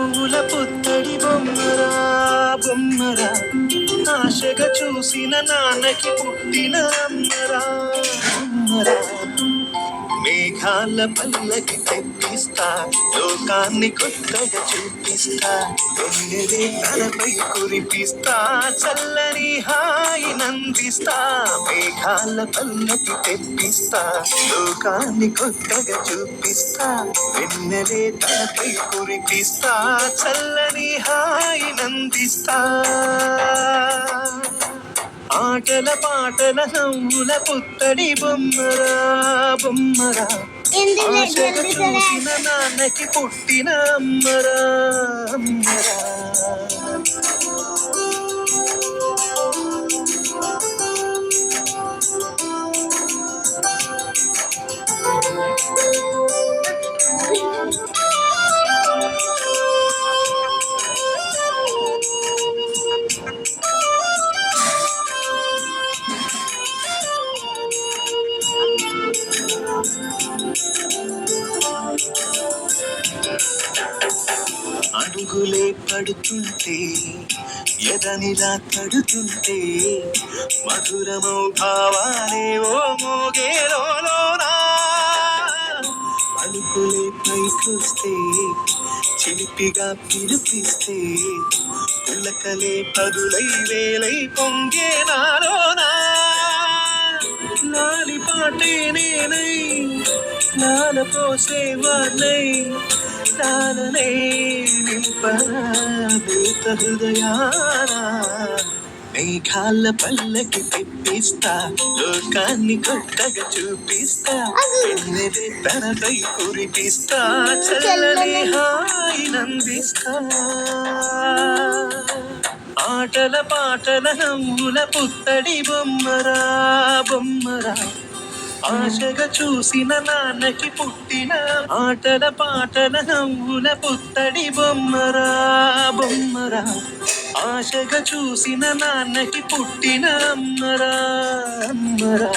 నవ్వుల పుత్తడి బొమ్మరా బొమ్మరా, ఆశగా చూసిన నాన్నకి పుట్టిన అమ్మరా అమ్మరా. మేఘాల పల్లకి తెప్పిస్తా, లోకాన్ని కొత్తగా చూపిస్తా, వెన్నెలే తలపై కురిపిస్తా, చల్లని హాయి నందిస్తా. మేఘాల పల్లకి తెప్పిస్తా, లోకాన్ని కొత్తగా చూపిస్తా, వెన్నెలే తలపై కురిపిస్తా, చల్లని హాయి నందిస్తా. ఆటల పాటల నవ్వుల పుత్తడి బొమ్మరా బొమ్మరా, ఆశగా చూసిన నాన్నకి పుట్టిన అమ్మరా అమ్మరా. అడుగులే పడుతుంటే ఎదనిలా తడుతుంటే, మధురమౌ భావాలే ఓ మోగేలోనా. అడుగులే పైకొస్తే చిలిపిగా పిలిపిస్తే, పులకలే పదులై వేలై పొంగే నాలోనా. లాలి పాటే నేనై లాల పోసే వానై, లాలనే నింపేత హృదయానా. మేఘాల పల్లకి తెప్పిస్తా, లోకాన్ని కొత్తగా చూపిస్తా, వెన్నెలే తనపై కురిపిస్తా, చల్లని హాయి నందిస్తా. ఆటల పాటల నవ్వుల పుత్తడి బొమ్మరా బొమ్మరా, ఆశగా చూసిన నాన్నకి పుట్టిన. ఆటల పాటల నవ్వుల పుత్తడి బొమ్మరా బొమ్మరా, ఆశగా చూసిన నాన్నకి పుట్టిన అమ్మరా అమ్మరా.